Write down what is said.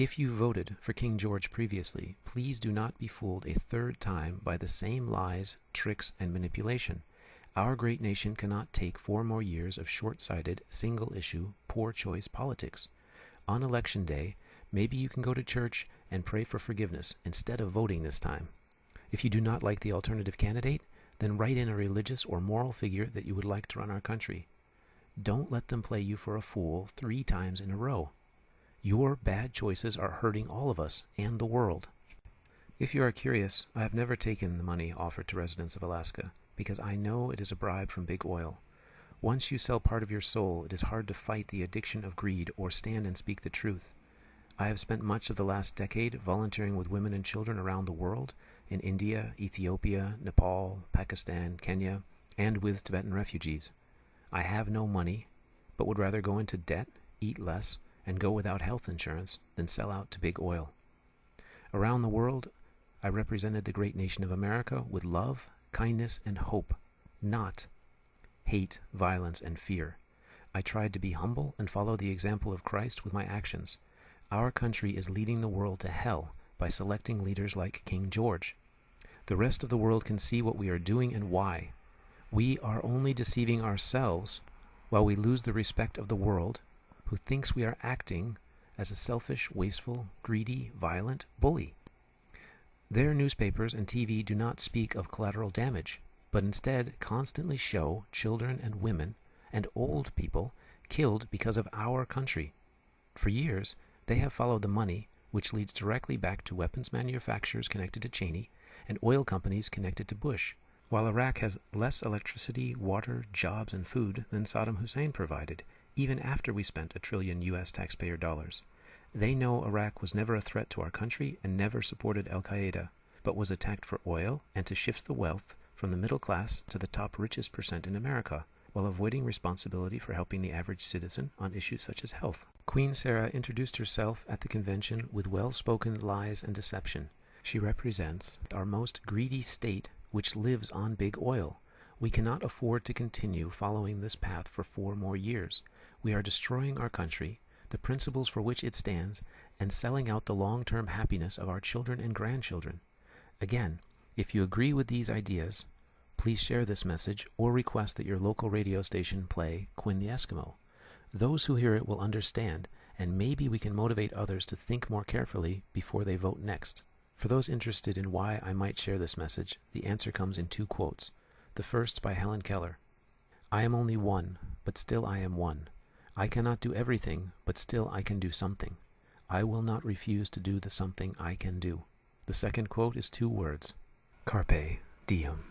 If you voted for King George previously, please do not be fooled a third time by the same lies, tricks, and manipulation. Our great nation cannot take 4 more years of short-sighted, single-issue, poor-choice politics. On Election Day, maybe you can go to church and pray for forgiveness instead of voting this time. If you do not like the alternative candidate, then write in a religious or moral figure that you would like to run our country. Don't let them play you for a fool 3 times in a row. Your bad choices are hurting all of us and the world. If you are curious, I have never taken the money offered to residents of Alaska, because I know it is a bribe from big oil. Once you sell part of your soul, it is hard to fight the addiction of greed or stand and speak the truth. I have spent much of the last decade volunteering with women and children around the world, in India, Ethiopia, Nepal, Pakistan, Kenya, and with Tibetan refugees. I have no money, but would rather go into debt, eat less, and go without health insurance than sell out to big oil. Around the world, I represented the great nation of America with love, kindness, and hope, not hate, violence, and fear. I tried to be humble and follow the example of Christ with my actions. Our country is leading the world to hell by selecting leaders like King George. The rest of the world can see what we are doing and why. We are only deceiving ourselves while we lose the respect of the world, who thinks we are acting as a selfish, wasteful, greedy, violent bully. Their newspapers and TV do not speak of collateral damage, but instead constantly show children and women and old people killed because of our country. For years, they have followed the money, which leads directly back to weapons manufacturers connected to Cheney and oil companies connected to Bush, while Iraq has less electricity, water, jobs, and food than Saddam Hussein provided, even after we spent $1 trillion U.S. taxpayer dollars. They know Iraq was never a threat to our country and never supported al-Qaeda, but was attacked for oil and to shift the wealth from the middle class to the top richest percent in America, while avoiding responsibility for helping the average citizen on issues such as health. Queen Sarah introduced herself at the convention with well-spoken lies and deception. She represents our most greedy state, which lives on big oil. We cannot afford to continue following this path for 4 more years. We are destroying our country, the principles for which it stands, and selling out the long-term happiness of our children and grandchildren. Again, if you agree with these ideas, please share this message or request that your local radio station play Quinn the Eskimo. Those who hear it will understand, and maybe we can motivate others to think more carefully before they vote next. For those interested in why I might share this message, the answer comes in 2 quotes. The first by Helen Keller. "I am only one, but still I am one. I cannot do everything, but still I can do something. I will not refuse to do the something I can do." The second quote is 2 words. Carpe diem.